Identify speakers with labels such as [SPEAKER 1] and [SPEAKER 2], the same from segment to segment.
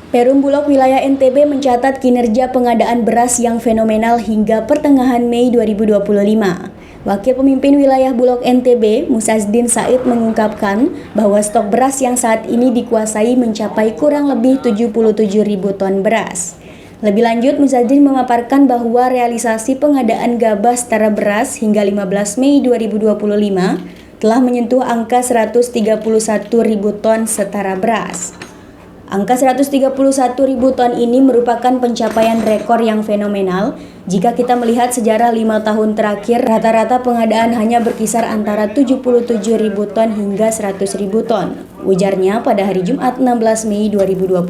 [SPEAKER 1] Perum Bulog wilayah NTB mencatat kinerja pengadaan beras yang fenomenal hingga pertengahan Mei 2025. Wakil Pemimpin Wilayah Bulog NTB, Musazdin Said mengungkapkan bahwa stok beras yang saat ini dikuasai mencapai kurang lebih 77.000 ton beras. Lebih lanjut, Musazdin memaparkan bahwa realisasi pengadaan gabah setara beras hingga 15 Mei 2025 telah menyentuh angka 131.000 ton setara beras. Angka 131.000 ton ini merupakan pencapaian rekor yang fenomenal jika kita melihat sejarah 5 tahun terakhir rata-rata pengadaan hanya berkisar antara 77.000 ton hingga 100.000 ton, ujarnya pada hari Jumat 16 Mei 2025.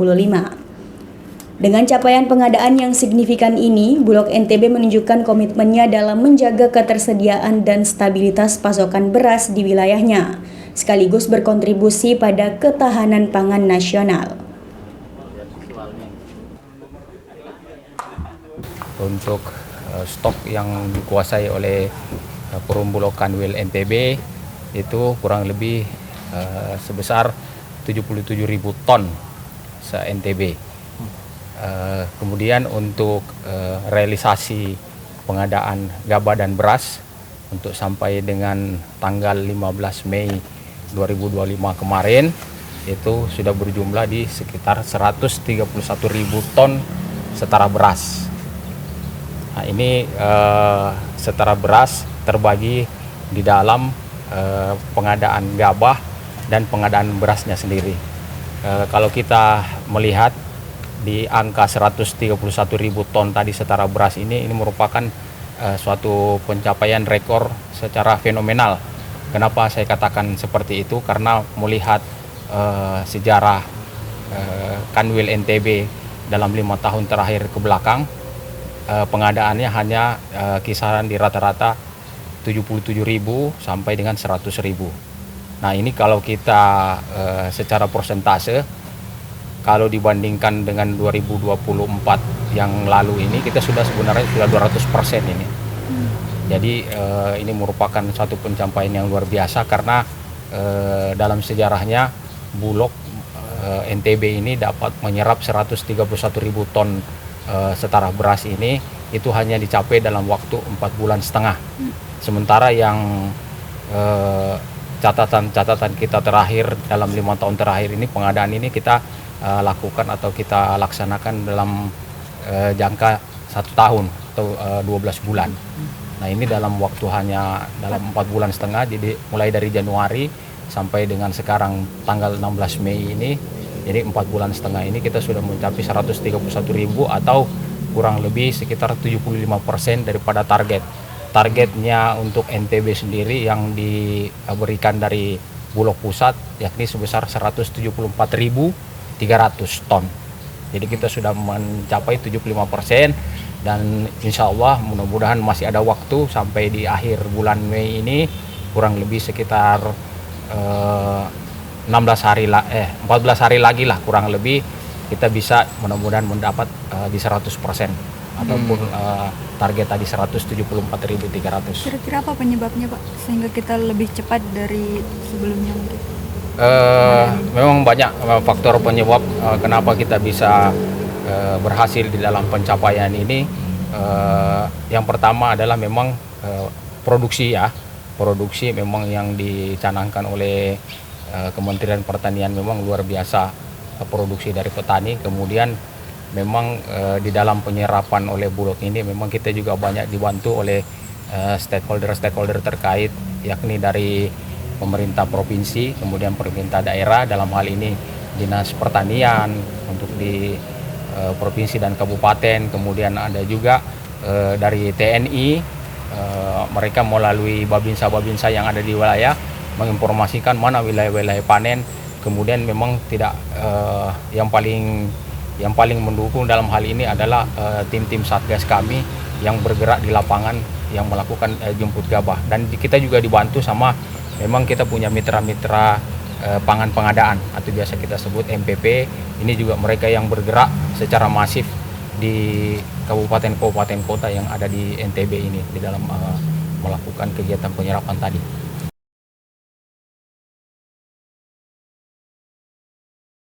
[SPEAKER 1] Dengan capaian pengadaan yang signifikan ini, Bulog NTB menunjukkan komitmennya dalam menjaga ketersediaan dan stabilitas pasokan beras di wilayahnya, sekaligus berkontribusi pada ketahanan pangan nasional.
[SPEAKER 2] Untuk stok yang dikuasai oleh Perum Bulog Kanwil NTB itu kurang lebih sebesar 77.000 ton se-NTB. Kemudian untuk realisasi pengadaan gabah dan beras untuk sampai dengan tanggal 15 Mei 2025 kemarin itu sudah berjumlah di sekitar 131.000 ton setara beras. Nah, ini setara beras terbagi di dalam pengadaan gabah dan pengadaan berasnya sendiri. Kalau kita melihat di angka 131.000 ton tadi setara beras ini merupakan suatu pencapaian rekor secara fenomenal. Kenapa saya katakan seperti itu? Karena melihat sejarah Kanwil NTB dalam 5 tahun terakhir ke belakang, pengadaannya hanya kisaran di rata-rata 77.000 sampai dengan 100.000. Nah, ini kalau kita secara persentase, kalau dibandingkan dengan 2024 yang lalu ini, kita sebenarnya sudah 200% ini. Jadi ini merupakan suatu pencapaian yang luar biasa karena dalam sejarahnya Bulog NTB ini dapat menyerap 131.000 ton setara beras ini itu hanya dicapai dalam waktu 4,5 bulan. Sementara yang catatan kita terakhir dalam 5 tahun terakhir ini, pengadaan ini kita lakukan atau kita laksanakan dalam jangka 1 tahun atau 12 bulan. Nah, ini dalam waktu hanya dalam 4,5 bulan, jadi mulai dari Januari sampai dengan sekarang tanggal 16 Mei ini, jadi 4,5 bulan ini kita sudah mencapai 131.000 atau kurang lebih sekitar 75% daripada target. Targetnya untuk NTB sendiri yang diberikan dari Bulog Pusat yakni sebesar 174.300 ton. Jadi kita sudah mencapai 75% dan insya Allah mudah-mudahan masih ada waktu sampai di akhir bulan Mei ini kurang lebih sekitar 14 hari lagi lah kurang lebih kita bisa mudah-mudahan mendapat di 100% ataupun target tadi 174.300.
[SPEAKER 3] Kira-kira apa penyebabnya, Pak, sehingga kita lebih cepat dari sebelumnya mungkin?
[SPEAKER 2] Memang banyak faktor penyebab kenapa kita bisa berhasil di dalam pencapaian ini. Yang pertama adalah memang produksi ya. Produksi memang yang dicanangkan oleh Kementerian Pertanian memang luar biasa produksi dari petani. Kemudian memang di dalam penyerapan oleh Bulog ini memang kita juga banyak dibantu oleh stakeholder terkait, yakni dari pemerintah provinsi, kemudian pemerintah daerah, dalam hal ini Dinas Pertanian untuk di provinsi dan kabupaten, kemudian ada juga dari TNI, mereka melalui babinsa yang ada di wilayah menginformasikan mana wilayah-wilayah panen. Kemudian memang tidak yang paling mendukung dalam hal ini adalah tim-tim Satgas kami yang bergerak di lapangan yang melakukan jemput gabah, dan kita juga dibantu sama memang kita punya mitra-mitra pangan pengadaan atau biasa kita sebut MPP. Ini juga mereka yang bergerak secara masif di kabupaten-kabupaten kota yang ada di NTB ini di dalam melakukan kegiatan penyerapan tadi.